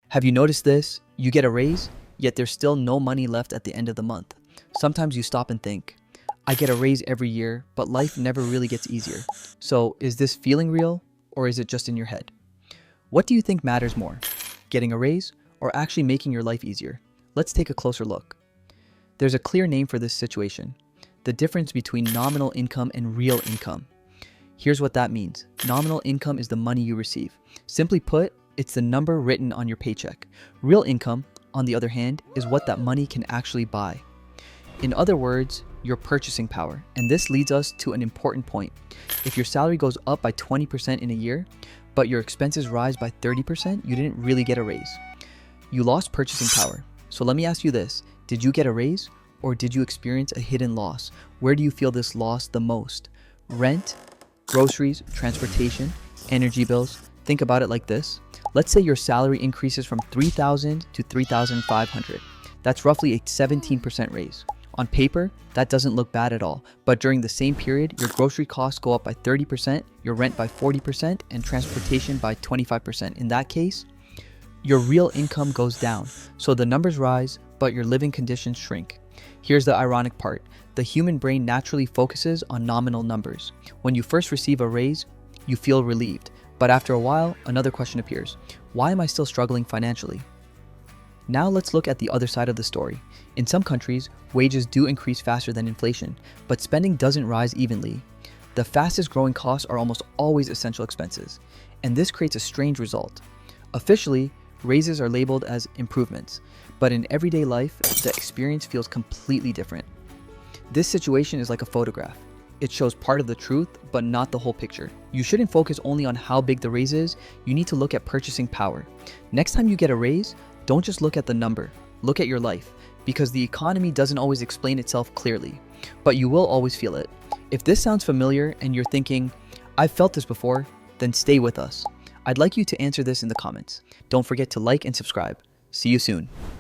Have you noticed this? You get a raise, yet there's still no money left at the end of the month. Sometimes you stop and think, I get a raise every year, but life never really gets easier. So is this feeling real, or is it just in your head? What do you think matters more, getting a raise or actually making your life easier? Let's take a closer look. There's a clear name for this situation: the difference between nominal income and real income. Here's what that means. Nominal income is the money you receive. Simply put, it's the number written on your paycheck. Real income, on the other hand, is what that money can actually buy. In other words, your purchasing power. And this leads us to an important point. If your salary goes up by 20% in a year, but your expenses rise by 30%, you didn't really get a raise. You lost purchasing power. So let me ask you this. Did you get a raise, or did you experience a hidden loss? Where do you feel this loss the most? Rent, groceries, transportation, energy bills? Think about it like this. Let's say your salary increases from $3,000 to $3,500. That's roughly a 17% raise. On paper, that doesn't look bad at all, but during the same period, your grocery costs go up by 30%, your rent by 40%, and transportation by 25%. In that case, your real income goes down. So the numbers rise, but your living conditions shrink. Here's the ironic part. The human brain naturally focuses on nominal numbers. When you first receive a raise, you feel relieved. But after a while, another question appears. Why am I still struggling financially? Now let's look at the other side of the story. In some countries, wages do increase faster than inflation, but spending doesn't rise evenly. The fastest growing costs are almost always essential expenses, and this creates a strange result. Officially, raises are labeled as improvements, but in everyday life, the experience feels completely different. This situation is like a photograph. It shows part of the truth, but not the whole picture. You shouldn't focus only on how big the raise is, you need to look at purchasing power. Next time you get a raise, don't just look at the number, look at your life, because the economy doesn't always explain itself clearly, but you will always feel it. If this sounds familiar and you're thinking, I've felt this before, then stay with us. I'd like you to answer this in the comments. Don't forget to like and subscribe. See you soon.